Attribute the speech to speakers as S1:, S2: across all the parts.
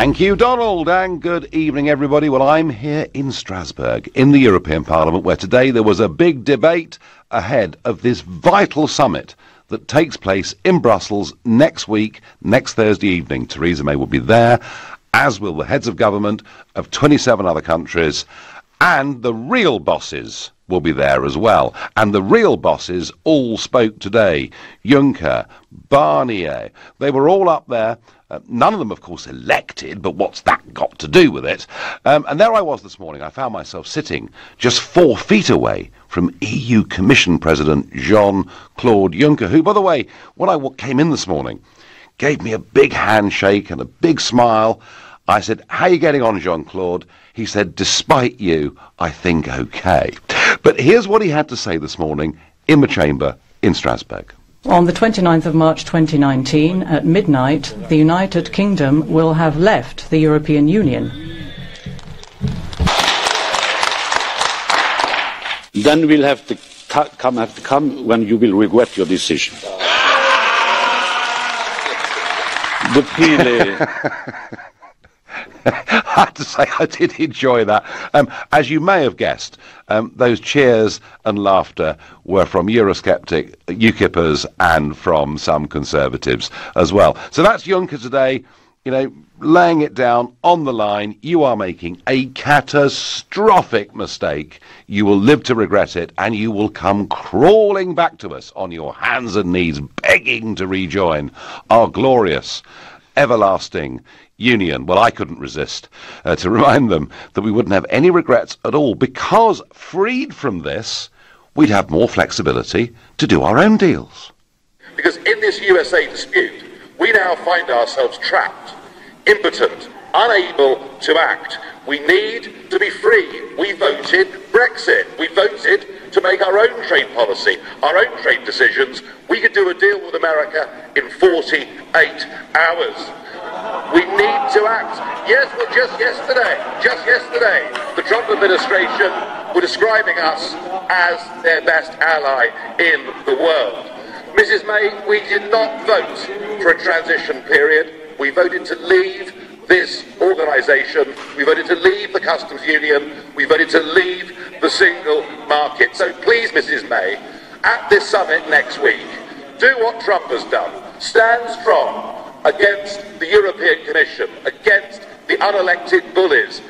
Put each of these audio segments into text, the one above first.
S1: Thank you, Donald, and good evening, everybody. Well, I'm here in Strasbourg, in the European Parliament, where today there was a big debate ahead of this vital summit that takes place in Brussels next week, next Thursday evening. Theresa May will be there, as will the heads of government of 27 other countries, and the real bosses will be there as well. And the real bosses all spoke today. Juncker, Barnier, they were all up there. None of them, of course, elected, but what's that got to do with it? And there I was this morning. I found myself sitting just 4 feet away from EU Commission President Jean-Claude Juncker, who, by the way, when I came in this morning, gave me a big handshake and a big smile. I said, "How are you getting on, Jean-Claude?" He said, "Despite you, I think okay." But here's what he had to say this morning in the chamber in Strasbourg.
S2: On the 29th of March 2019, at midnight, the United Kingdom will have left the European Union.
S3: Then we'll have to come when you will regret your decision. But really...
S1: I have to say I did enjoy that. As you may have guessed, those cheers and laughter were from Eurosceptic UKIPers and from some Conservatives as well. So that's Juncker today, you know, laying it down on the line. You are making a catastrophic mistake. You will live to regret it, and you will come crawling back to us on your hands and knees, begging to rejoin our glorious, everlasting union. Well, I couldn't resist to remind them that we wouldn't have any regrets at all, because freed from this, we'd have more flexibility to do our own deals.
S4: Because in this USA dispute, we now find ourselves trapped, impotent, unable to act. We need to be free. We voted Brexit. We voted to make our own trade policy, our own trade decisions. We could do a deal with America in 48 hours. We need to act. Yes, well, just yesterday, the Trump administration were describing us as their best ally in the world. Mrs. May, we did not vote for a transition period. We voted to leave this organisation. We voted to leave the customs union. We voted to leave the single market. So please, Mrs. May, at this summit next week, do what Trump has done. Stand strong against the European Commission, against the unelected bullies.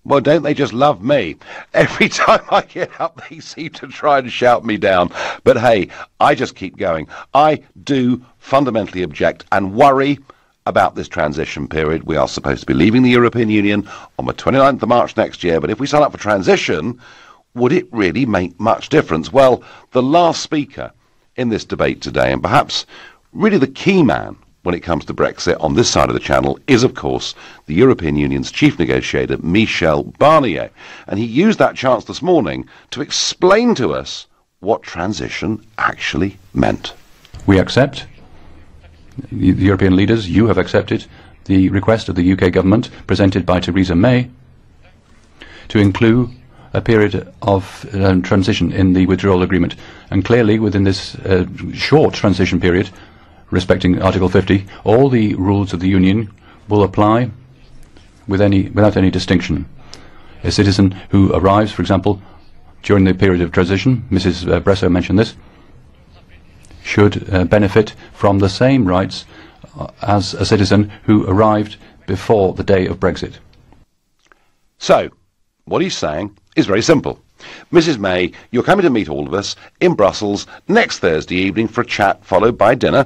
S1: Well, don't they just love me? Every time I get up, they seem to try and shout me down. But hey, I just keep going. I do fundamentally object and worry about this transition period. We are supposed to be leaving the European Union on the 29th of March next year, but if we sign up for transition, would it really make much difference? Well, the last speaker in this debate today, and perhaps really the key man when it comes to Brexit on this side of the channel, is, of course, the European Union's chief negotiator, Michel Barnier. And he used that chance this morning to explain to us what transition actually meant.
S5: We accept, the European leaders, you have accepted the request of the UK government presented by Theresa May to include a period of transition in the withdrawal agreement. And clearly, within this short transition period, respecting Article 50, all the rules of the Union will apply without any distinction. A citizen who arrives, for example, during the period of transition, Mrs. Bresser mentioned this, should benefit from the same rights as a citizen who arrived before the day of Brexit.
S1: So, what he's saying is very simple. Mrs. May, you're coming to meet all of us in Brussels next Thursday evening for a chat followed by dinner,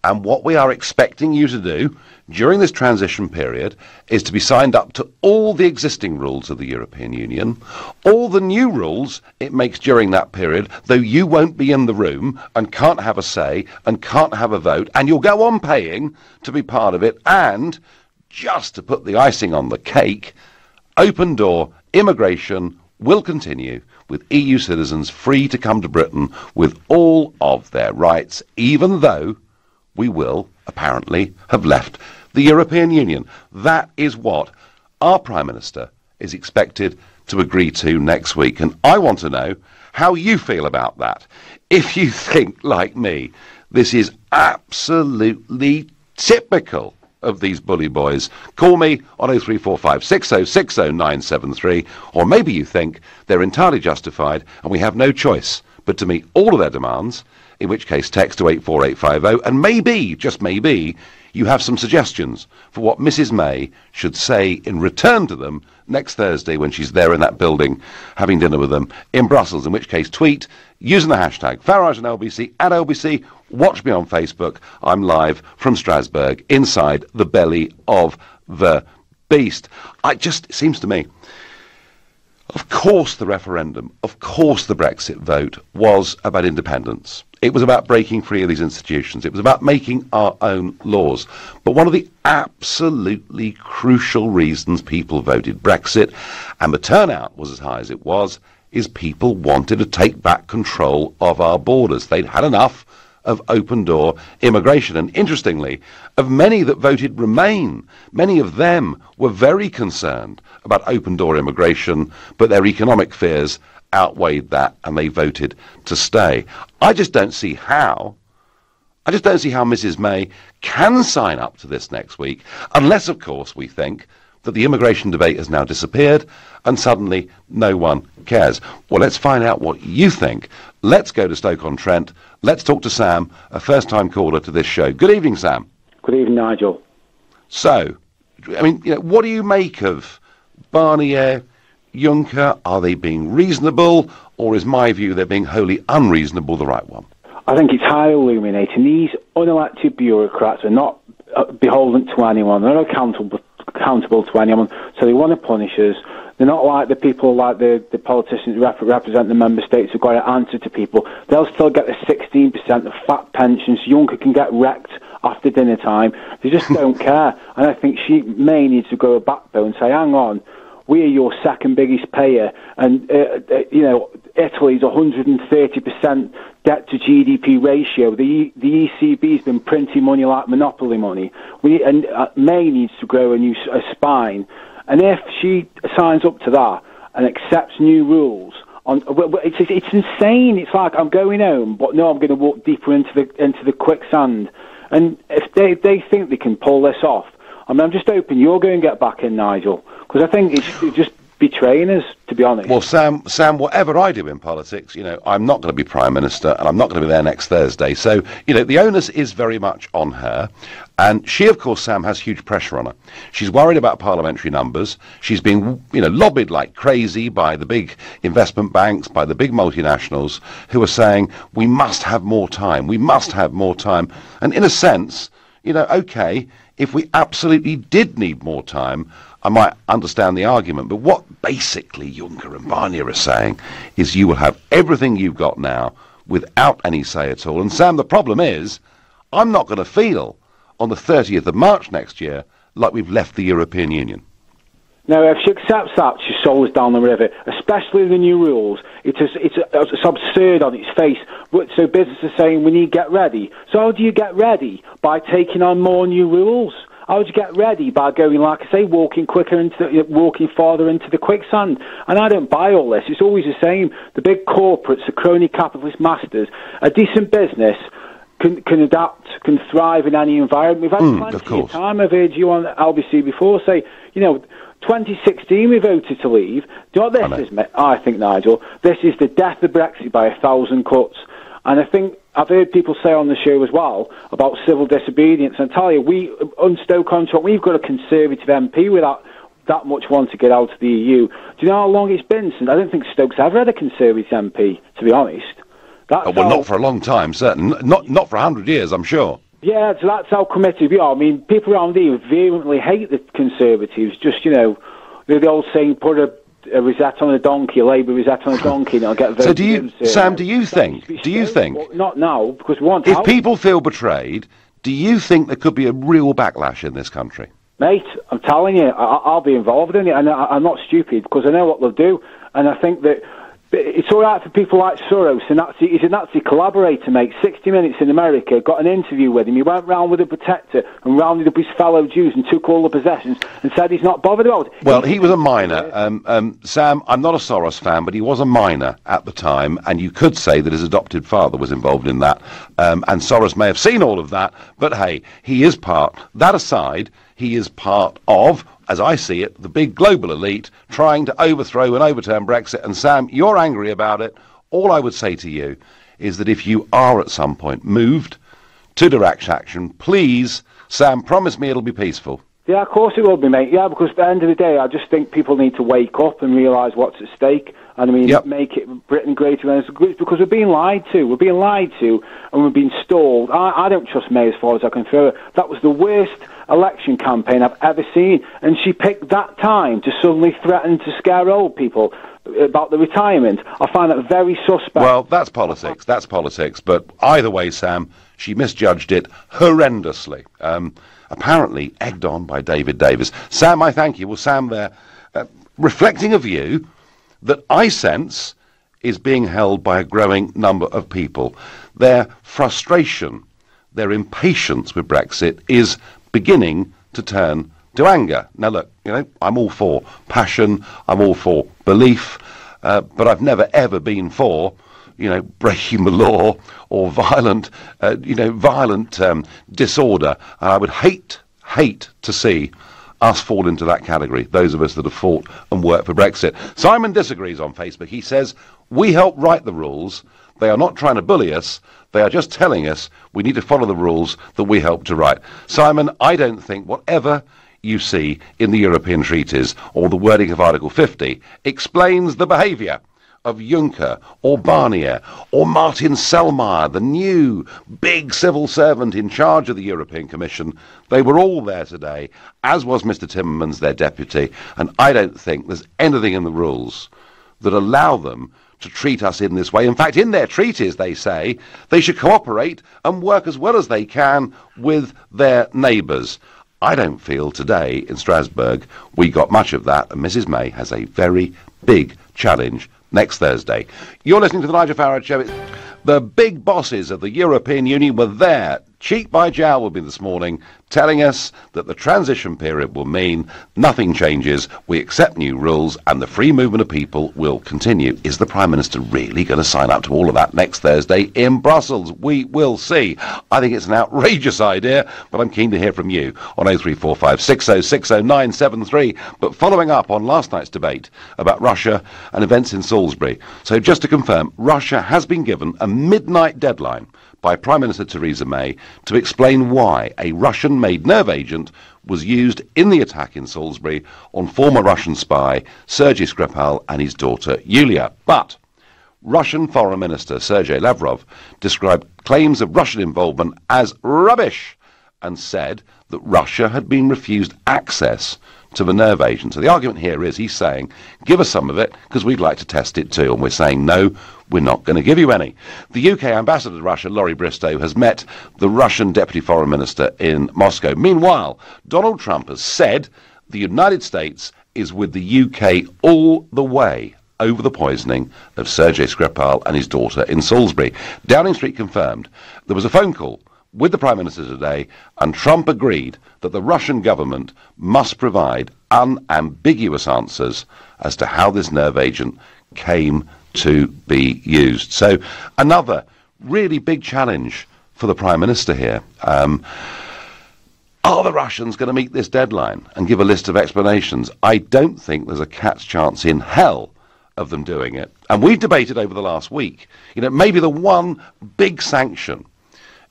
S1: and what we are expecting you to do during this transition period is to be signed up to all the existing rules of the European Union, all the new rules it makes during that period, though you won't be in the room and can't have a say and can't have a vote, and you'll go on paying to be part of it, and, just to put the icing on the cake, open door immigration will continue, with EU citizens free to come to Britain with all of their rights, even though we will apparently have left the European Union. That is what our Prime Minister is expected to agree to next week. And I want to know how you feel about that. If you think, like me, this is absolutely typical of these bully boys. Call me on 0345 6060 973, or maybe you think they're entirely justified and we have no choice but to meet all of their demands, in which case text to 84850, and maybe, just maybe, you have some suggestions for what Mrs May should say in return to them next Thursday when she's there in that building having dinner with them in Brussels, in which case tweet using the hashtag Farage and LBC at LBC. Watch me on Facebook. I'm live from Strasbourg, inside the belly of the beast. It seems to me, of course the referendum, of course the Brexit vote was about independence. It was about breaking free of these institutions. It was about making our own laws. But one of the absolutely crucial reasons people voted Brexit, and the turnout was as high as it was, is people wanted to take back control of our borders. They'd had enough of open-door immigration. And interestingly, of many that voted Remain, many of them were very concerned about open-door immigration, but their economic fears outweighed that and they voted to stay. I just don't see how Mrs May can sign up to this next week, unless, of course, we think that the immigration debate has now disappeared and suddenly no one cares. Well, let's find out what you think. Let's go to Stoke-on-Trent. Let's talk to Sam, a first-time caller to this show. Good evening, Sam.
S6: Good evening, Nigel.
S1: So, I mean, what do you make of Barnier, Juncker? Are they being reasonable, or is my view they're being wholly unreasonable the right one?
S6: I think it's highly illuminating. These unelected bureaucrats are not beholden to anyone. They're not accountable to anyone, so they want to punish us. They're not like the people, like the politicians who represent the member states who've got to answer to people. They'll still get the 16% of fat pensions. Juncker can get wrecked after dinner time. They just don't care. And I think May needs to grow a backbone and say, hang on, we are your second biggest payer, and Italy's 130% debt to GDP ratio. The ECB's been printing money like monopoly money. May needs to grow a spine, and if she signs up to that and accepts new rules, it's insane. It's like I'm going home, but no, I'm going to walk deeper into the quicksand. And if they think they can pull this off, I mean, I'm just hoping you're going to get back in, Nigel, because I think it's just betraying us, to be honest.
S1: Well, Sam, whatever I do in politics, I'm not going to be Prime Minister, and I'm not going to be there next Thursday. So, the onus is very much on her. And she, of course, Sam, has huge pressure on her. She's worried about parliamentary numbers. She's being, lobbied like crazy by the big investment banks, by the big multinationals, who are saying, we must have more time. We must have more time. And in a sense, okay, if we absolutely did need more time, I might understand the argument. But what basically Juncker and Barnier are saying is you will have everything you've got now without any say at all. And Sam, the problem is, I'm not going to feel on the 30th of March next year like we've left the European Union.
S6: No, if she accepts that, she soars down the river, especially the new rules. It's absurd on its face. So business is saying we need to get ready. So how do you get ready? By taking on more new rules. How would you get ready? By going, like I say, walking farther into the quicksand. And I don't buy all this. It's always the same. The big corporates, the crony capitalist masters, a decent business can adapt, can thrive in any environment. We've had plenty of time. I've heard you on LBC before say, 2016 we voted to leave. Do you know what this is? I think, Nigel, this is the death of Brexit by 1,000 cuts. And I think I've heard people say on the show as well about civil disobedience. And I tell you, on Stoke-on-Trent, we've got a Conservative MP without that much want to get out of the EU. Do you know how long it's been since? I don't think Stoke's ever had a Conservative MP, to be honest.
S1: Not for a long time, certainly. Not for 100 years, I'm sure.
S6: Yeah, so that's how committed we are. I mean, people around here vehemently hate the Conservatives. Just, the old saying, put a rosette on a donkey, a Labour rosette on a donkey, and I'll get voted.
S1: So Sam, do you think,
S6: well, not now, because we want
S1: if people feel betrayed, do you think there could be a real backlash in this country?
S6: Mate, I'm telling you, I'll be involved in it, and I'm not stupid, because I know what they'll do, and I think that But it's all right for people like Soros. He's a Nazi collaborator, mate. 60 Minutes in America got an interview with him. He went round with a protector and rounded up his fellow Jews and took all the possessions and said he's not bothered about it.
S1: Well, he was a minor. Sam, I'm not a Soros fan, but he was a minor at the time, and you could say that his adopted father was involved in that. And Soros may have seen all of that, but hey, he is part. That aside, he is part of, as I see it, the big global elite trying to overthrow and overturn Brexit. And Sam, you're angry about it. All I would say to you is that if you are at some point moved to direct action, please, Sam, promise me it'll be peaceful.
S6: Yeah, of course it will be, mate. Yeah, because at the end of the day, I just think people need to wake up and realise what's at stake. And I mean, make it Britain greater again, because we're being lied to. We're being lied to, and we're being stalled. I don't trust May as far as I can throw it. That was the worst election campaign I've ever seen, and she picked that time to suddenly threaten to scare old people about the retirement. I find that very suspect.
S1: Well, that's politics. That's politics. But either way, Sam, she misjudged it horrendously. Apparently egged on by David Davis. Sam, I thank you. Well, Sam, there, reflecting a view that I sense is being held by a growing number of people. Their frustration, their impatience with Brexit is beginning to turn to anger. Now look, I'm all for passion, I'm all for belief, but I've never ever been for, breaking the law or violent disorder. And I would hate to see us fall into that category, those of us that have fought and worked for Brexit. Simon disagrees on Facebook. He says, we help write the rules. They are not trying to bully us. They are just telling us we need to follow the rules that we helped to write. Simon, I don't think whatever you see in the European treaties or the wording of Article 50 explains the behaviour of Juncker or Barnier or Martin Selmayr, the new big civil servant in charge of the European Commission. They were all there today, as was Mr. Timmermans, their deputy, and I don't think there's anything in the rules that allow them to treat us in this way. In fact, in their treaties, they say they should cooperate and work as well as they can with their neighbours. I don't feel today in Strasbourg we got much of that, and Mrs May has a very big challenge next Thursday. You're listening to the Nigel Farage Show. The big bosses of the European Union were there, cheek by jowl with me this morning, telling us that the transition period will mean nothing changes, we accept new rules, and the free movement of people will continue. Is the Prime Minister really going to sign up to all of that next Thursday in Brussels? We will see. I think it's an outrageous idea, but I'm keen to hear from you on 0345 6060 973. But following up on last night's debate about Russia and events in Salisbury. So just to confirm, Russia has been given a midnight deadline by Prime Minister Theresa May to explain why a Russian-made nerve agent was used in the attack in Salisbury on former Russian spy Sergei Skripal and his daughter Yulia. But Russian Foreign Minister Sergei Lavrov described claims of Russian involvement as rubbish and said that Russia had been refused access to the nerve agent. So the argument here is he's saying, give us some of it because we'd like to test it too. And we're saying, no, we're not going to give you any. The UK ambassador to Russia, Laurie Bristow, has met the Russian Deputy Foreign Minister in Moscow. Meanwhile, Donald Trump has said the United States is with the UK all the way over the poisoning of Sergei Skripal and his daughter in Salisbury. Downing Street confirmed there was a phone call with the Prime Minister today, and Trump agreed that the Russian government must provide unambiguous answers as to how this nerve agent came to be used. So another really big challenge for the Prime Minister here. Are the Russians going to meet this deadline and give a list of explanations? I don't think there's a cat's chance in hell of them doing it. And we've debated over the last week, maybe the one big sanction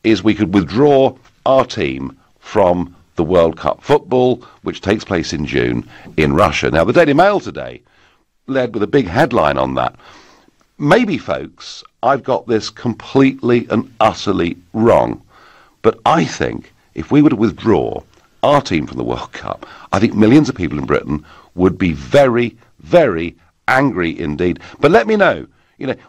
S1: is we could withdraw our team from the World Cup football, which takes place in June in Russia. Now, the Daily Mail today led with a big headline on that. Maybe, folks, I've got this completely and utterly wrong, but I think if we were to withdraw our team from the World Cup, I think millions of people in Britain would be very, very angry indeed. But let me know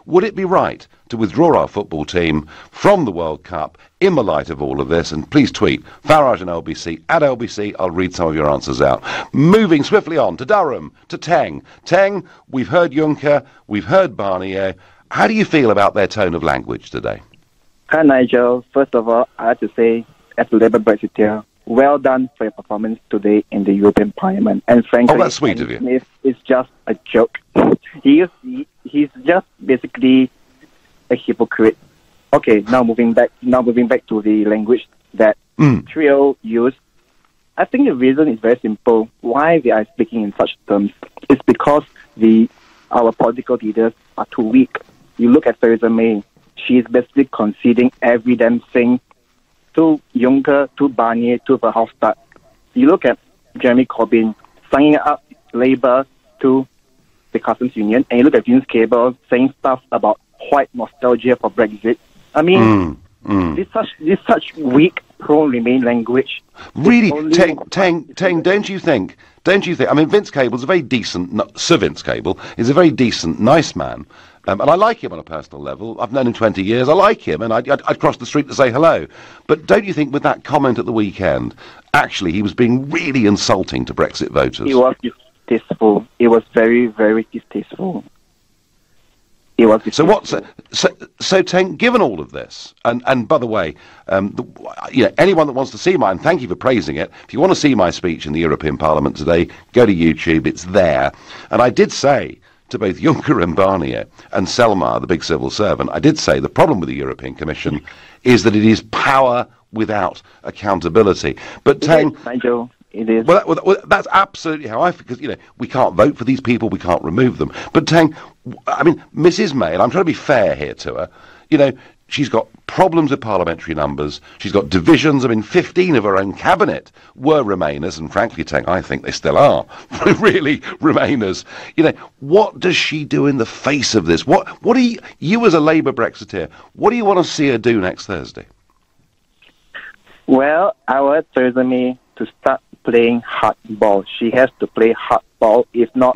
S1: would it be right to withdraw our football team from the World Cup in the light of all of this? And please tweet Farage and LBC at LBC. I'll read some of your answers out. Moving swiftly on to Durham, to Teng. Teng, we've heard Juncker, we've heard Barnier. How do you feel about their tone of language today?
S7: Hi, Nigel. First of all, I have to say, as a Labour Brexiteer, well done for your performance today in the European Parliament. And frankly,
S1: that's sweet of you.
S7: Smith is just a joke. He's just basically a hypocrite. Okay, now moving back to the language that trio used. I think the reason is very simple. Why they are speaking in such terms is because our political leaders are too weak. You look at Theresa May. She's basically conceding every damn thing to Juncker, to Barnier, to Verhofstadt. You look at Jeremy Corbyn signing up Labour to the customs union, and you look at Vince Cable saying stuff about white nostalgia for Brexit. I mean, this such weak pro-Remain language.
S1: Really, Teng, don't you think? I mean, Vince Cable's a very decent, Sir Vince Cable is a very decent, nice man. And I like him on a personal level. I've known him 20 years. I like him, and I'd cross the street to say hello. But don't you think with that comment at the weekend, actually he was being really insulting to Brexit voters?
S7: It was distasteful. It was very, very distasteful. It was distasteful.
S1: So Teng, given all of this, and by the way, anyone that wants to see mine, thank you for praising it. If you want to see my speech in the European Parliament today, go to YouTube. It's there. And I did say to both Juncker and Barnier and Selmayr, the big civil servant, I did say the problem with the European Commission is that it is power without accountability. But Teng,
S7: Nigel, it is.
S1: Well, that's absolutely how I feel, because we can't vote for these people, we can't remove them. But Teng, I mean, Mrs May, and I'm trying to be fair here to her, she's got problems with parliamentary numbers. She's got divisions. I mean, 15 of her own cabinet were Remainers, and frankly, Teng, I think they still are really Remainers. What does she do in the face of this? What do you as a Labour Brexiteer, what do you want to see her do next Thursday?
S7: Well, I want Theresa May to start playing hardball. She has to play hardball. If not,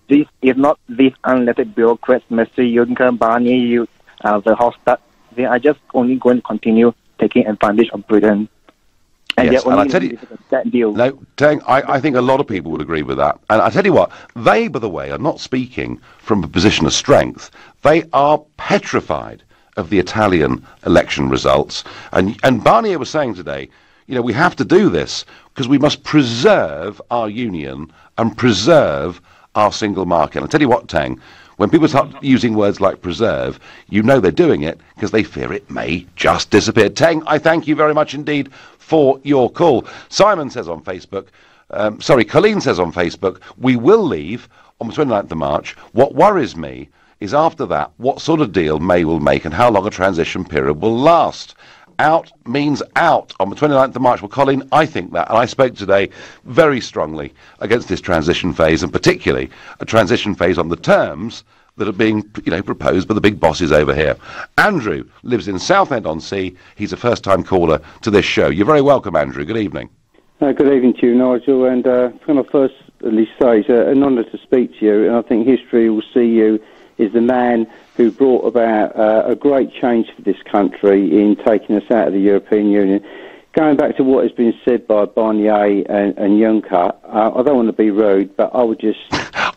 S7: these unelected bureaucrats, Mr. Juncker, Barnier, Verhofstadt, they are just only going to continue taking advantage of Britain. And
S1: yes,
S7: they're only
S1: and I tell you,
S7: that deal.
S1: No, Teng, I think a lot of people would agree with that. And I tell you what, they, by the way, are not speaking from a position of strength. They are petrified of the Italian election results. And Barnier was saying today, we have to do this because we must preserve our union and preserve our single market. And I tell you what, Teng, when people start using words like preserve, they're doing it because they fear it may just disappear. Teng, I thank you very much indeed for your call. Simon says on Facebook, Colleen says on Facebook, we will leave on the 29th of March. What worries me is after that, what sort of deal May will make and how long a transition period will last. Out means out on the 29th of March. Well, Colleen, I think that, and I spoke today very strongly against this transition phase, and particularly a transition phase on the terms that are being, proposed by the big bosses over here. Andrew lives in Southend-on-Sea. He's a first-time caller to this show. You're very welcome, Andrew. Good evening.
S8: Good evening to you, Nigel. And can I firstly say it's an honour to speak to you, and I think history will see you as the man who brought about a great change for this country in taking us out of the European Union. Going back to what has been said by Barnier and Juncker, I don't want to be rude, but I would just...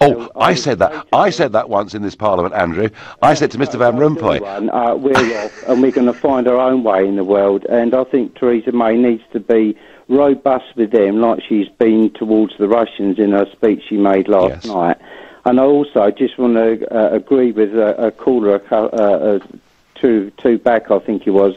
S1: I said that once in this Parliament, Andrew. I said to Mr Van Rompuy...
S8: We're off, and we're going to find our own way in the world, and I think Theresa May needs to be robust with them, like she's been towards the Russians in her speech she made last night. And I also just want to agree with a caller two back, I think it was.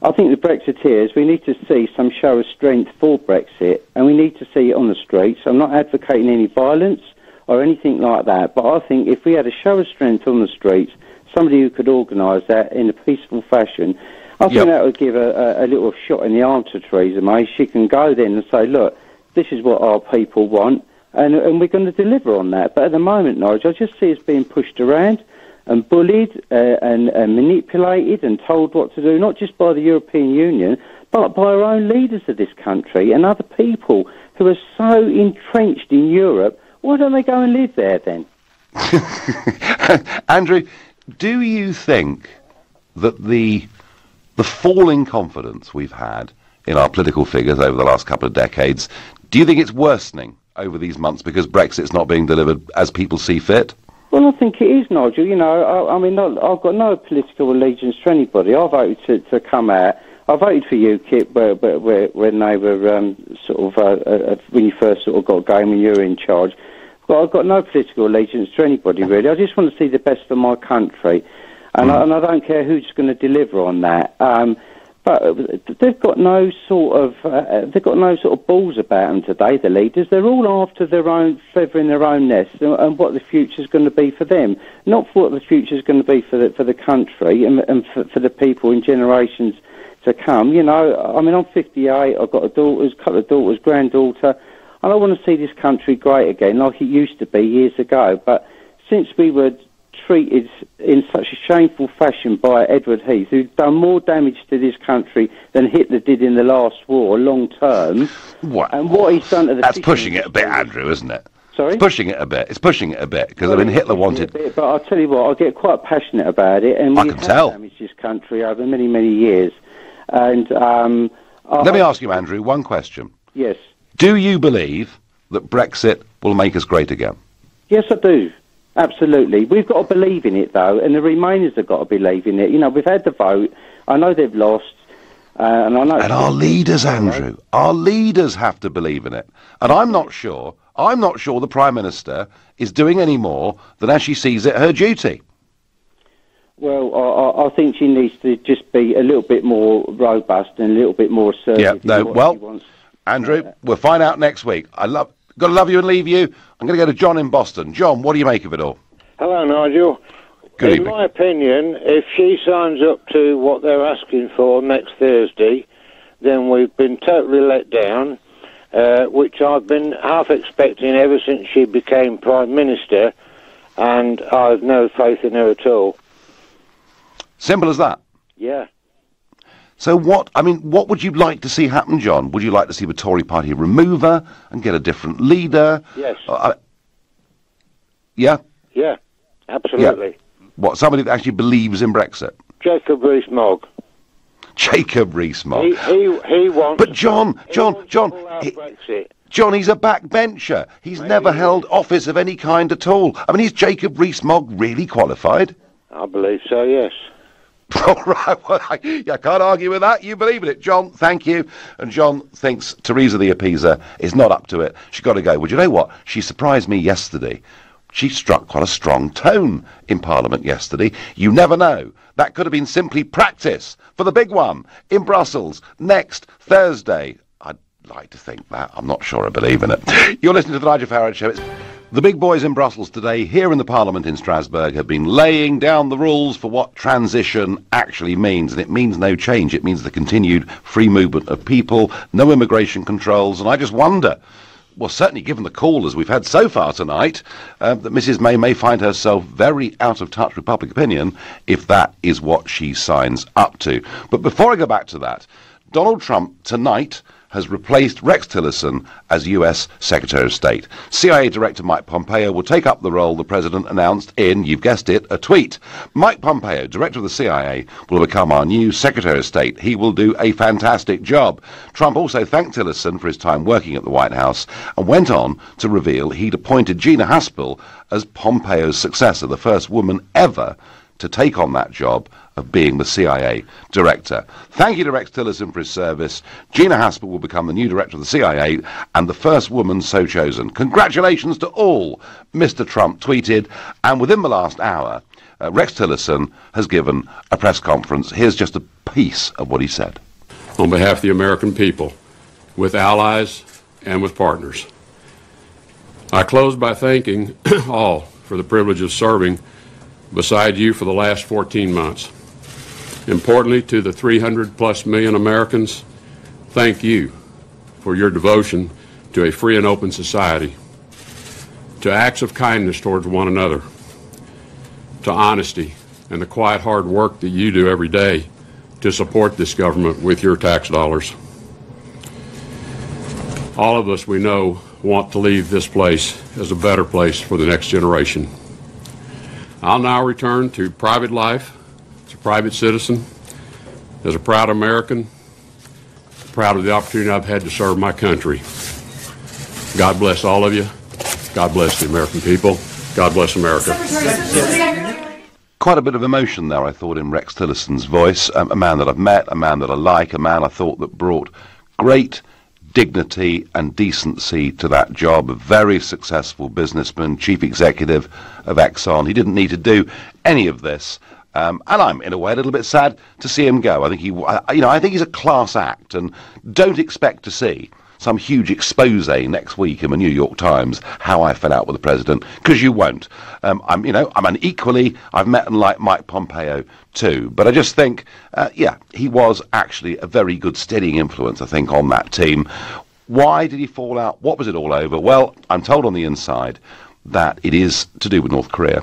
S8: I think the Brexiteers, we need to see some show of strength for Brexit, and we need to see it on the streets. I'm not advocating any violence or anything like that, but I think if we had a show of strength on the streets, somebody who could organise that in a peaceful fashion, I think that would give a little shot in the arm to Theresa May. She can go then and say, look, this is what our people want, and we're going to deliver on that. But at the moment, Nigel, I just see us being pushed around and bullied and manipulated and told what to do, not just by the European Union, but by our own leaders of this country and other people who are so entrenched in Europe. Why don't they go and live there then?
S1: Andrew, do you think that the falling confidence we've had in our political figures over the last couple of decades, do you think it's worsening over these months because Brexit's not being delivered as people see fit?
S8: Well, I think it is, Nigel. You know, I mean, I've got no political allegiance to anybody. I voted to come out. I voted for UKIP when they were when you first sort of got going, when you were in charge. But I've got no political allegiance to anybody, really. I just want to see the best for my country, and I don't care who's going to deliver on that. But they've got no sort of balls about them today. The leaders, they're all after their own feather in their own nest, and what the future's going to be for them, not for what the future's going to be for the country and for the people in generations to come. You know, I mean, I'm 58. I've got a couple of daughters, granddaughter, and I want to see this country great again, like it used to be years ago. But since we were treated in such a shameful fashion by Edward Heath, who's done more damage to this country than Hitler did in the last war, long term.
S1: What?
S8: And what he's done to the...
S1: That's pushing it a bit, Andrew, isn't it?
S8: Sorry?
S1: It's pushing it a bit. It's pushing it a bit, because, I mean, Hitler wanted...
S8: But I'll tell you what, I get quite passionate about it, and we have damaged this country over many, many years. And
S1: let me ask you, Andrew, one question.
S8: Yes.
S1: Do you believe that Brexit will make us great again?
S8: Yes, I do. Absolutely. We've got to believe in it, though, and the Remainers have got to believe in it. You know, we've had the vote. I know they've lost. And I know... And
S1: our leaders, Andrew, our leaders have to believe in it. And I'm not sure the Prime Minister is doing any more than, as she sees it, her duty.
S8: Well, I think she needs to just be a little bit more robust and a little bit more assertive.
S1: Yeah, no, well, Andrew, we'll find out next week. Got to love you and leave you. I'm going to go to John in Boston. John, what do you make of it all?
S9: Hello, Nigel.
S1: Good
S9: evening. In my opinion, if she signs up to what they're asking for next Thursday, then we've been totally let down, which I've been half expecting ever since she became Prime Minister, and I've no faith in her at all.
S1: Simple as that?
S9: Yeah.
S1: So what would you like to see happen, John? Would you like to see the Tory party remove her and get a different leader?
S9: Yes.
S1: Yeah?
S9: Yeah, absolutely.
S1: Yeah. What, somebody that actually believes in Brexit?
S9: Jacob Rees-Mogg.
S1: Jacob Rees-Mogg.
S9: He wants...
S1: But John,
S9: Brexit.
S1: John, he's a backbencher. He's never held office of any kind at all. I mean, is Jacob Rees-Mogg really qualified?
S9: I believe so, yes.
S1: All right, well, I can't argue with that. You believe in it. John, thank you. And John thinks Theresa the appeaser is not up to it. She's got to go. Well, you know what? She surprised me yesterday. She struck quite a strong tone in Parliament yesterday. You never know. That could have been simply practice for the big one in Brussels next Thursday. I'd like to think that. I'm not sure I believe in it. You're listening to the Nigel Farage Show. The big boys in Brussels today, here in the Parliament in Strasbourg, have been laying down the rules for what transition actually means. And it means no change. It means the continued free movement of people, no immigration controls. And I just wonder, well, certainly given the callers we've had so far tonight, that Mrs May find herself very out of touch with public opinion if that is what she signs up to. But before I go back to that, Donald Trump tonight has replaced Rex Tillerson as US Secretary of State. CIA Director Mike Pompeo will take up the role the President announced in, you've guessed it, a tweet. Mike Pompeo, Director of the CIA, will become our new Secretary of State. He will do a fantastic job. Trump also thanked Tillerson for his time working at the White House and went on to reveal he'd appointed Gina Haspel as Pompeo's successor, the first woman ever to take on that job of being the CIA director. Thank you to Rex Tillerson for his service. Gina Haspel will become the new director of the CIA and the first woman so chosen. Congratulations to all, Mr. Trump tweeted. And within the last hour, Rex Tillerson has given a press conference. Here's just a piece of what he said.
S10: On behalf of the American people, with allies and with partners, I close by thanking all for the privilege of serving beside you for the last 14 months. Importantly, to the 300+ million Americans, thank you for your devotion to a free and open society, to acts of kindness towards one another, to honesty and the quiet hard work that you do every day to support this government with your tax dollars. All of us, we know, want to leave this place as a better place for the next generation. I'll now return to private life as a private citizen, as a proud American, proud of the opportunity I've had to serve my country. God bless all of you. God bless the American people. God bless America.
S1: Quite a bit of emotion there, I thought, in Rex Tillerson's voice. A man that I've met, a man that I like, a man I thought that brought great dignity and decency to that job. A very successful businessman, chief executive of Exxon. He didn't need to do any of this. And I'm, in a way, a little bit sad to see him go. I think I think he's a class act, and don't expect to see some huge expose next week in the New York Times how I fell out with the president, because you won't. I've met and liked Mike Pompeo too, but I just think, he was actually a very good steadying influence, I think, on that team. Why did he fall out? What was it all over? Well, I'm told on the inside that it is to do with North Korea,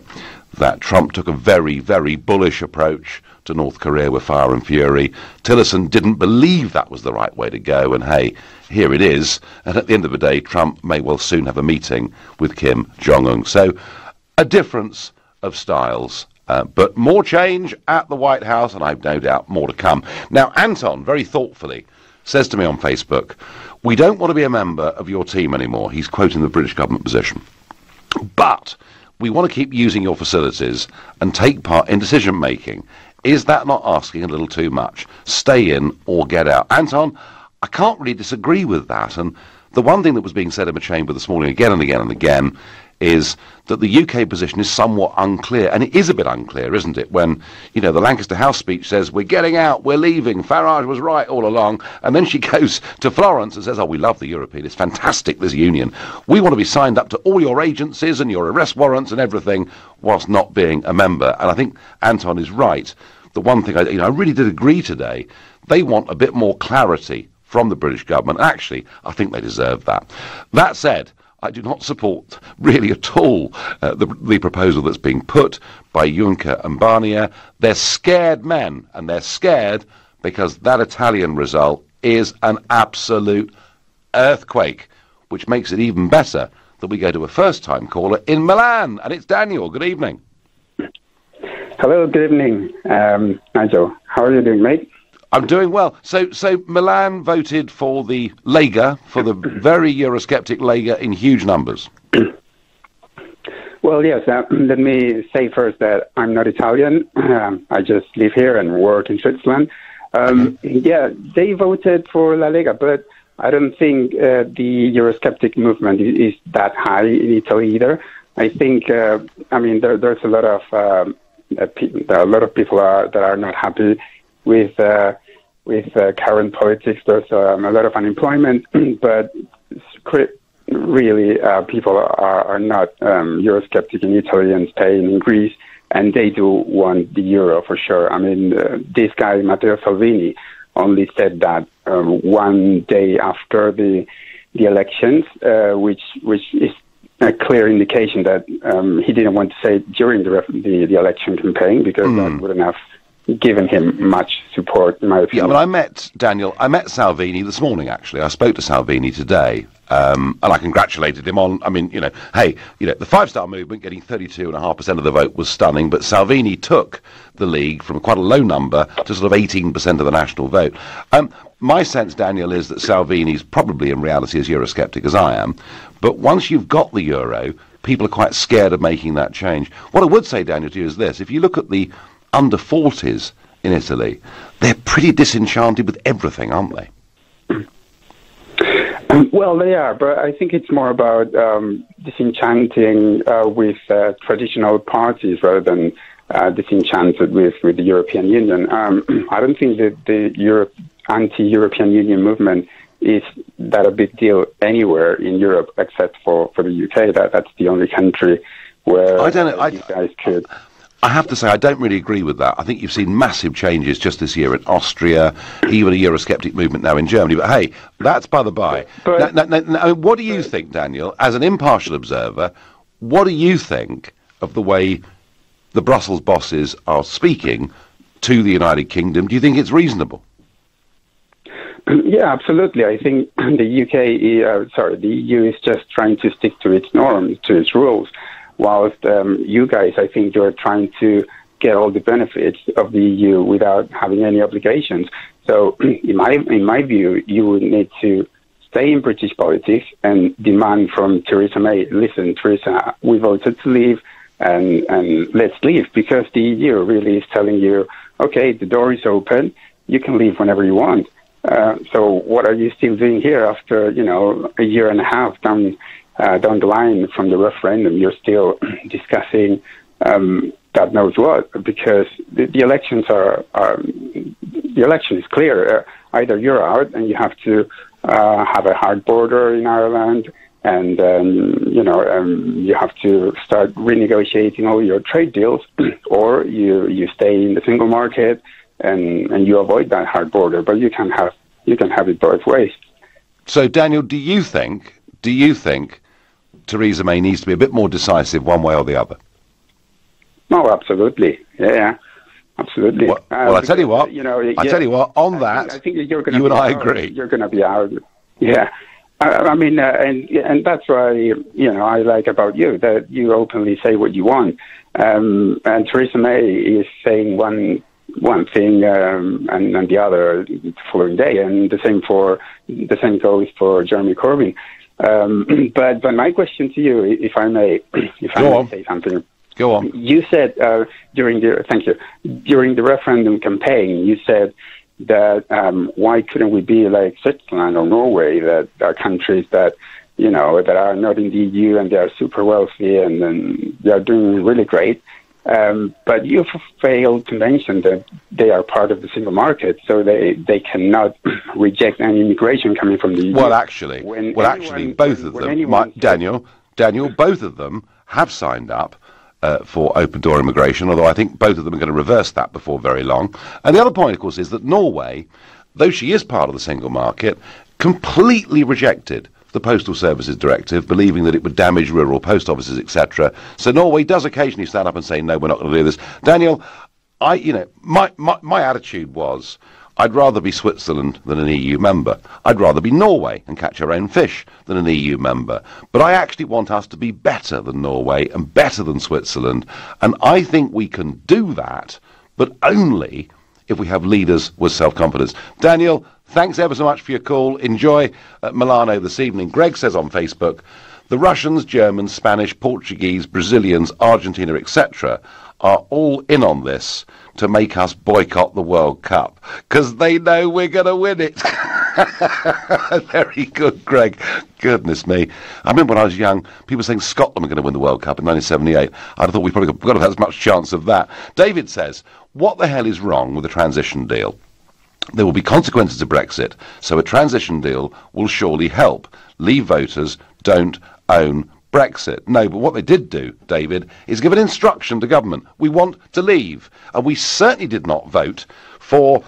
S1: that Trump took a very, very bullish approach to North Korea with fire and fury. Tillerson didn't believe that was the right way to go, and hey, here it is. And at the end of the day, Trump may well soon have a meeting with Kim Jong-un. So a difference of styles, but more change at the White House, and I've no doubt more to come. Now, Anton, very thoughtfully, says to me on Facebook, we don't want to be a member of your team anymore. He's quoting the British government position. But we want to keep using your facilities and take part in decision-making. Is that not asking a little too much? Stay in or get out. Anton, I can't really disagree with that. And the one thing that was being said in the chamber this morning again and again and again is that the UK position is somewhat unclear. And it is a bit unclear, isn't it, when, the Lancaster House speech says, we're getting out, we're leaving, Farage was right all along, and then she goes to Florence and says, we love the European, it's fantastic, this union. We want to be signed up to all your agencies and your arrest warrants and everything, whilst not being a member. And I think Anton is right. The one thing I really did agree today, they want a bit more clarity from the British government. Actually, I think they deserve that. That said, I do not support really at all the proposal that's being put by Juncker and Barnier. They're scared men, and they're scared because that Italian result is an absolute earthquake, which makes it even better that we go to a first-time caller in Milan. And it's Daniel. Good evening.
S11: Hello, good evening, Nigel. How are you doing, mate?
S1: I'm doing well. So Milan voted for the Lega, for the very Eurosceptic Lega, in huge numbers.
S11: Well, yes. Let me say first that I'm not Italian. I just live here and work in Switzerland. Yeah, they voted for La Lega, but I don't think the Eurosceptic movement is that high in Italy either. I think, there's a lot of people that are not happy with current politics. There's a lot of unemployment, but really people are not Eurosceptic in Italy and Spain and Greece, and they do want the euro for sure. This guy, Matteo Salvini, only said that one day after the elections, which is a clear indication that he didn't want to say it during the election campaign, because that wouldn't have given him much support, in my opinion.
S1: Yeah, but I met Salvini this morning, actually. I spoke to Salvini today, and I congratulated him on, the five-star movement getting 32.5% of the vote was stunning, but Salvini took the League from quite a low number to sort of 18% of the national vote. My sense, Daniel, is that Salvini's probably in reality as Eurosceptic as I am, but once you've got the euro, people are quite scared of making that change. What I would say, Daniel, to you is this: if you look at the under 40s in Italy, they're pretty disenchanted with everything, aren't they?
S11: Well, they are, but I think it's more about disenchanting with traditional parties rather than disenchanted with the European Union. I don't think that the anti-European Union movement is that a big deal anywhere in Europe except for the UK. That's the only country where you guys could...
S1: I have to say, I don't really agree with that. I think you've seen massive changes just this year in Austria, even a Eurosceptic movement now in Germany. But hey, that's by the by. Now, what do you think, Daniel, as an impartial observer, what do you think of the way the Brussels bosses are speaking to the United Kingdom? Do you think it's reasonable?
S11: Yeah, absolutely. I think the EU is just trying to stick to its norms, to its rules. whilst you guys, I think you're trying to get all the benefits of the EU without having any obligations. So in my view, you would need to stay in British politics and demand from Theresa May, listen, Theresa, we voted to leave, and let's leave, because the EU really is telling you, okay, the door is open, you can leave whenever you want. So what are you still doing here after, a year and a half down the line from the referendum? You're still discussing God knows what, because the elections the election is clear. Either you're out and you have to have a hard border in Ireland, and you have to start renegotiating all your trade deals, or you stay in the single market and you avoid that hard border. But you can have it both ways.
S1: So, Daniel, do you think Theresa May needs to be a bit more decisive one way or the other?
S11: No, absolutely. Yeah, absolutely.
S1: Well, I tell you what. I tell you what. On that,
S11: I think you
S1: and I agree.
S11: You're going to be out. Yeah, and that's why I like about you, that you openly say what you want. And Theresa May is saying one thing and the other the following day, and the same goes for Jeremy Corbyn. But my question to you, if I may say something.
S1: Go on.
S11: You said during the referendum campaign, you said that why couldn't we be like Switzerland or Norway, that are countries that that are not in the EU and they are super wealthy and they are doing really great. But you failed to mention that they are part of the single market, so they cannot reject any immigration coming from the EU.
S1: Well, actually, both of them, Daniel, both of them have signed up for open-door immigration, although I think both of them are going to reverse that before very long. And the other point, of course, is that Norway, though she is part of the single market, completely rejected the Postal Services Directive, believing that it would damage rural post offices, etc. So Norway does occasionally stand up and say, no, we're not going to do this. Daniel, my attitude was, I'd rather be Switzerland than an EU member. I'd rather be Norway and catch our own fish than an EU member. But I actually want us to be better than Norway and better than Switzerland. And I think we can do that, but only if we have leaders with self-confidence. Daniel, thanks ever so much for your call. Enjoy Milano this evening. Greg says on Facebook, the Russians, Germans, Spanish, Portuguese, Brazilians, Argentina, etc. are all in on this to make us boycott the World Cup, because they know we're going to win it. Very good, Greg. Goodness me. I remember when I was young, people saying Scotland were going to win the World Cup in 1978. I'd thought we probably got to have as much chance of that. David says, what the hell is wrong with the transition deal? There will be consequences of Brexit, so a transition deal will surely help. Leave voters don't own Brexit. No, but what they did do, David, is give an instruction to government. We want to leave. And we certainly did not vote for,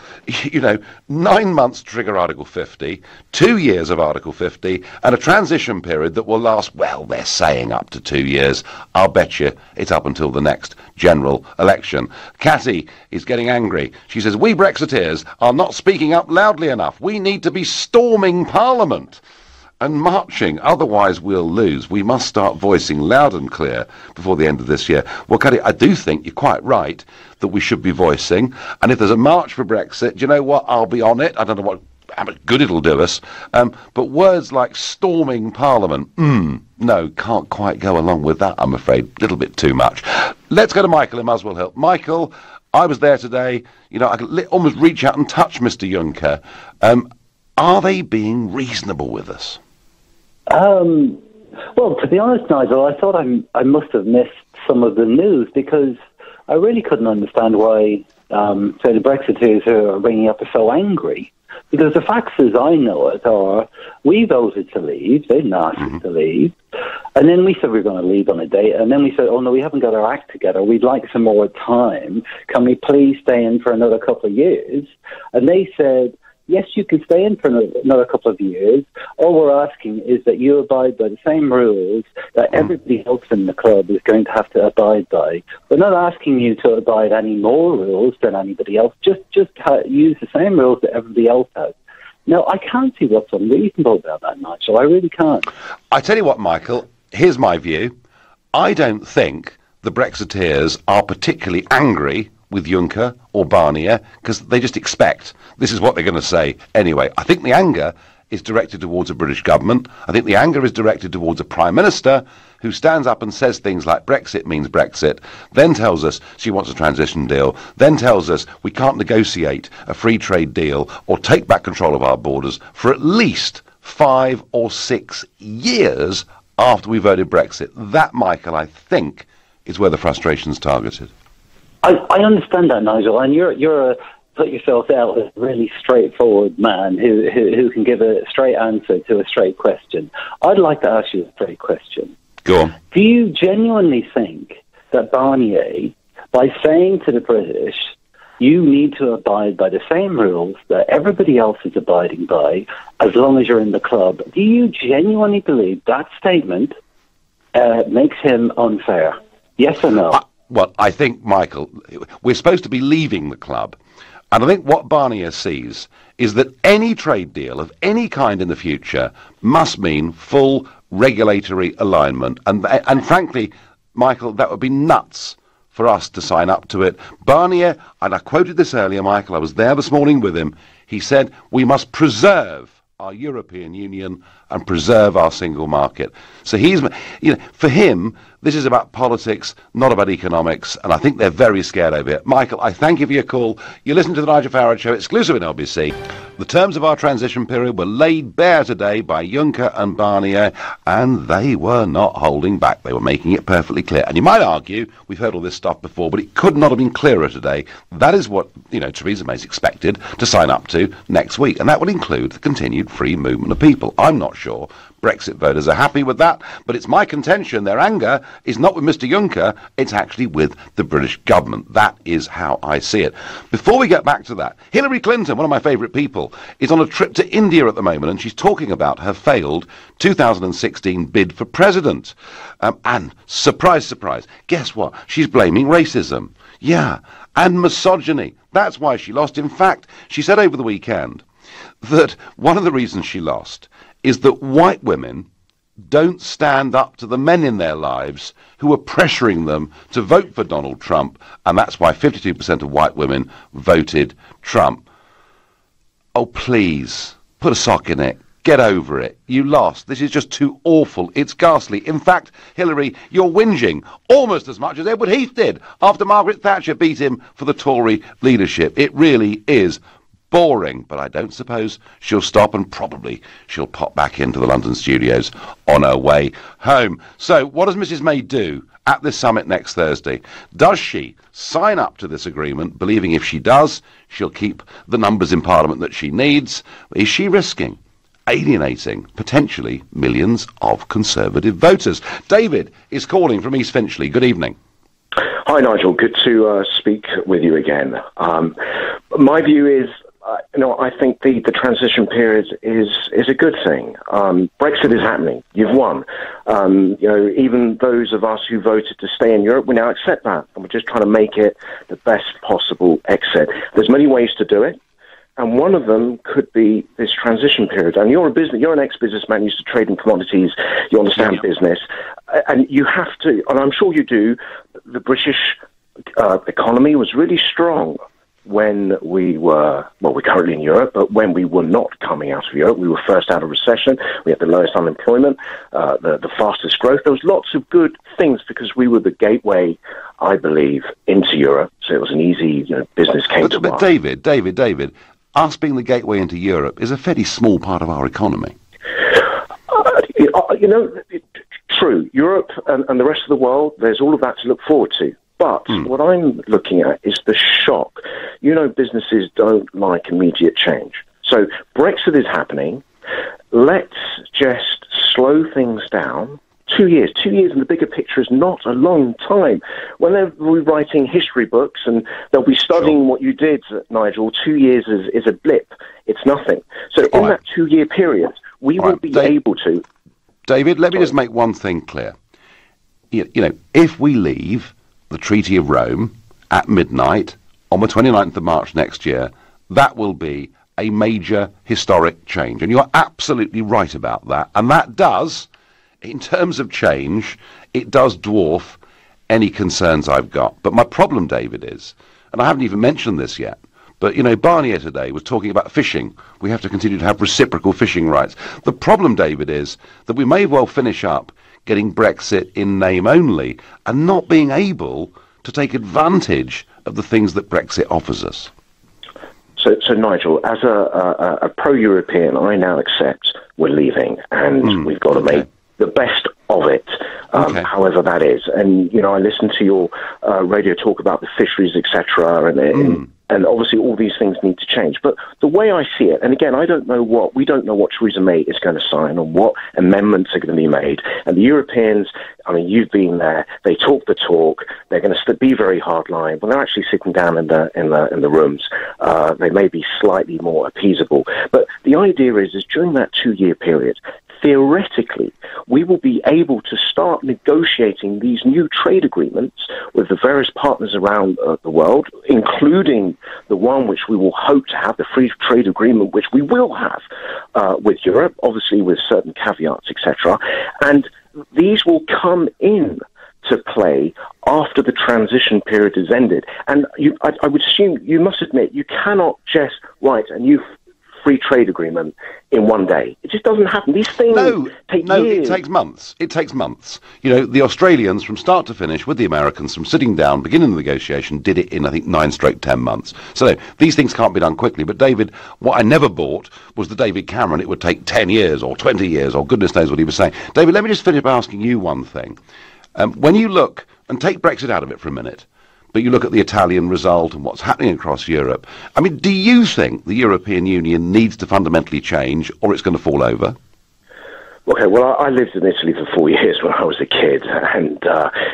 S1: 9 months to trigger Article 50, 2 years of Article 50, and a transition period that will last, well, they're saying up to 2 years. I'll bet you it's up until the next general election. Catty is getting angry. She says, we Brexiteers are not speaking up loudly enough. We need to be storming Parliament and marching, otherwise we'll lose. We must start voicing loud and clear before the end of this year. Well, Cuddy, I do think you're quite right that we should be voicing, and if there's a march for Brexit, do you know what? I'll be on it. I don't know how much good it'll do us, but words like storming Parliament, no, can't quite go along with that, I'm afraid. A little bit too much. Let's go to Michael in Muswell Hill. Michael, I was there today. I could almost reach out and touch Mr. Juncker. Are they being reasonable with us?
S12: Well, to be honest, Nigel, I thought I must have missed some of the news, because I really couldn't understand why, say, the Brexiteers who are ringing up are so angry. Because the facts, as I know it, are we voted to leave, they didn't ask us to leave, and then we said we were going to leave on a date, and then we said, oh no, we haven't got our act together, we'd like some more time, can we please stay in for another couple of years? And they said, yes, you can stay in for another couple of years. All we're asking is that you abide by the same rules that everybody else in the club is going to have to abide by. We're not asking you to abide any more rules than anybody else. Just use the same rules that everybody else has. Now, I can't see what's unreasonable about that, Nigel. I really can't.
S1: I tell you what, Michael, here's my view. I don't think the Brexiteers are particularly angry with Juncker or Barnier, because they just expect this is what they're going to say anyway. I think the anger is directed towards a British government. I think the anger is directed towards a Prime Minister who stands up and says things like Brexit means Brexit, then tells us she wants a transition deal, then tells us we can't negotiate a free trade deal or take back control of our borders for at least 5 or 6 years after we voted Brexit. That, Michael, I think, is where the frustration's targeted.
S12: I understand that, Nigel, and you're put yourself out as a really straightforward man who can give a straight answer to a straight question. I'd like to ask you a straight question.
S1: Go on.
S12: Do you genuinely think that Barnier, by saying to the British, you need to abide by the same rules that everybody else is abiding by as long as you're in the club, do you genuinely believe that statement makes him unfair? Yes or no?
S1: Well, I think, Michael, we're supposed to be leaving the club. And I think what Barnier sees is that any trade deal of any kind in the future must mean full regulatory alignment. And frankly, Michael, that would be nuts for us to sign up to it. Barnier, and I quoted this earlier, Michael, I was there this morning with him, he said we must preserve our European Union and preserve our single market. So he's, for him, this is about politics, not about economics, and I think they're very scared over it. Michael, I thank you for your call. You listen to the Nigel Farage Show, exclusive in LBC. The terms of our transition period were laid bare today by Juncker and Barnier, and they were not holding back. They were making it perfectly clear. And you might argue, we've heard all this stuff before, but it could not have been clearer today. That is what, Theresa May's expected to sign up to next week, and that would include the continued free movement of people. I'm not sure Brexit voters are happy with that, but it's my contention their anger is not with Mr Juncker, it's actually with the British government. That is how I see it. Before we get back to that, Hillary Clinton, one of my favourite people, is on a trip to India at the moment, and she's talking about her failed 2016 bid for president. And surprise, surprise, guess what? She's blaming racism. Yeah, and misogyny. That's why she lost. In fact, she said over the weekend that one of the reasons she lost is that white women don't stand up to the men in their lives who are pressuring them to vote for Donald Trump, and that's why 52% of white women voted Trump. Oh, please, put a sock in it. Get over it. You lost. This is just too awful. It's ghastly. In fact, Hillary, you're whinging almost as much as Edward Heath did after Margaret Thatcher beat him for the Tory leadership. It really is boring, but I don't suppose she'll stop, and probably she'll pop back into the London studios on her way home. So what does Mrs May do at this summit next Thursday? Does she sign up to this agreement, believing if she does, she'll keep the numbers in Parliament that she needs? Is she risking alienating potentially millions of Conservative voters? David is calling from East Finchley. Good evening.
S13: Hi, Nigel. Good to speak with you again. My view is, I think the transition period is a good thing. Brexit is happening. You've won. Even those of us who voted to stay in Europe, we now accept that, and we're just trying to make it the best possible exit. There's many ways to do it, and one of them could be this transition period. And you're an ex-businessman, used to trade in commodities. You understand business, and you have to. And I'm sure you do. The British economy was really strong when we're currently in Europe, but when we were not coming out of Europe, we were first out of recession, we had the lowest unemployment, the fastest growth. There was lots of good things because we were the gateway, I believe, into Europe. So it was an easy, business came to
S1: But David, us being the gateway into Europe is a fairly small part of our economy.
S13: True. Europe and the rest of the world, there's all of that to look forward to. But what I'm looking at is the shock. Businesses don't like immediate change. So Brexit is happening. Let's just slow things down. 2 years. 2 years in the bigger picture is not a long time. When they're rewriting history books and they'll be studying what you did, Nigel, 2 years is a blip. It's nothing. So in that 2 year period, we will be able to...
S1: David, let me just make one thing clear. If we leave the Treaty of Rome at midnight on the 29th of March next year, that will be a major historic change. And you're absolutely right about that. And that does in terms of change, it does dwarf any concerns I've got. But my problem, David, is, and I haven't even mentioned this yet, but, you know, Barnier today was talking about fishing. We have to continue to have reciprocal fishing rights. The problem, David, is that we may well finish up getting Brexit in name only and not being able to take advantage of the things that Brexit offers us.
S13: So Nigel, as a pro-European, I now accept we're leaving, and we've got to make the best of it, however that is. And, you know, I listened to your radio talk about the fisheries, etc., and obviously all these things need to change. But the way I see it, and again, we don't know what Theresa May is going to sign and what amendments are going to be made. And the Europeans, I mean, you've been there, they talk the talk, they're going to be very hardline. When they're actually sitting down in the rooms, they may be slightly more appeasable. But the idea is during that 2-year period, theoretically, we will be able to start negotiating these new trade agreements with the various partners around the world, including the one which we will hope to have, the free trade agreement, which we will have with Europe, obviously with certain caveats, etc. And these will come in to play after the transition period is ended. And I would assume, you must admit, you cannot just write a new free trade agreement in one day. It just doesn't happen. These things take years.
S1: It takes months. It takes months. You know, the Australians, from start to finish, with the Americans, from sitting down, beginning the negotiation, did it in, I think, 9-10 months. So these things can't be done quickly. But, David, what I never bought was the David Cameron. It would take 10 years or 20 years or goodness knows what he was saying. David, let me just finish by asking you one thing. When you look, and take Brexit out of it for a minute, but you look at the Italian result and what's happening across Europe, I mean, do you think the European Union needs to fundamentally change, or it's going to fall over?
S13: Okay, well, I lived in Italy for 4 years when I was a kid, and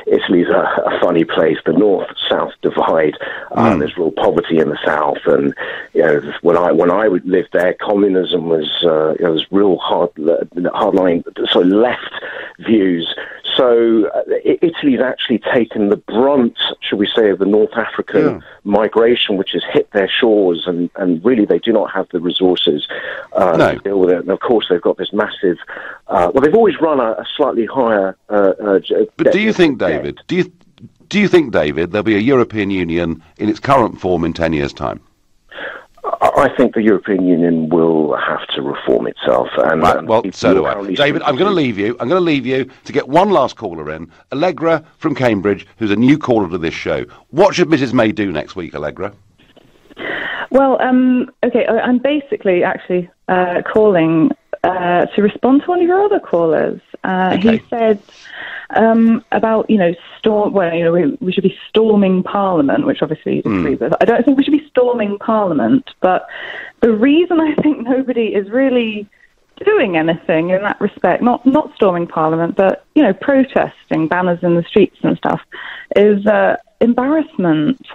S13: Italy's a funny place. The north-south divide. There's real poverty in the south, and you know, when I lived there, communism was was real hardline, sort of left views. So Italy's actually taken the brunt, should we say, of the North African migration, which has hit their shores, and really they do not have the resources to deal with it. And of course, they've got this massive. Well, they've always run a slightly higher.
S1: But do you think, David? Do you think, David, there'll be a European Union in its current form in 10 years' time?
S13: I think the European Union will have to reform itself. And
S1: well, so do I. David, I'm going to leave you. I'm going to leave you to get one last caller in. Allegra from Cambridge, who's a new caller to this show. What should Mrs May do next week, Allegra?
S14: Well, okay, I'm basically actually calling to respond to one of your other callers. He said about, we should be storming Parliament, which obviously you disagree with. I don't think we should be storming Parliament, but the reason I think nobody is really doing anything in that respect, not storming Parliament, but, protesting, banners in the streets and stuff, is embarrassment.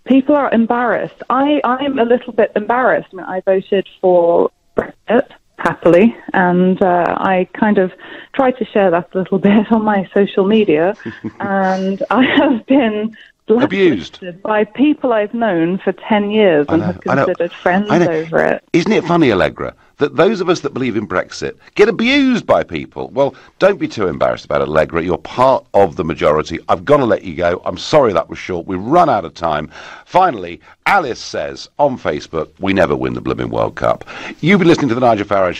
S14: People are embarrassed. I'm a little bit embarrassed. I mean, I voted for Brexit, happily, and I kind of tried to share that a little bit on my social media, and I have been
S1: abused
S14: by people I've known for 10 years and have considered friends over it.
S1: Isn't it funny, Allegra, that those of us that believe in Brexit get abused by people? Well, don't be too embarrassed about it, Allegra. You're part of the majority. I've got to let you go. I'm sorry that was short. We've run out of time. Finally, Alice says on Facebook, we never win the blooming World Cup. You've been listening to the Nigel Farage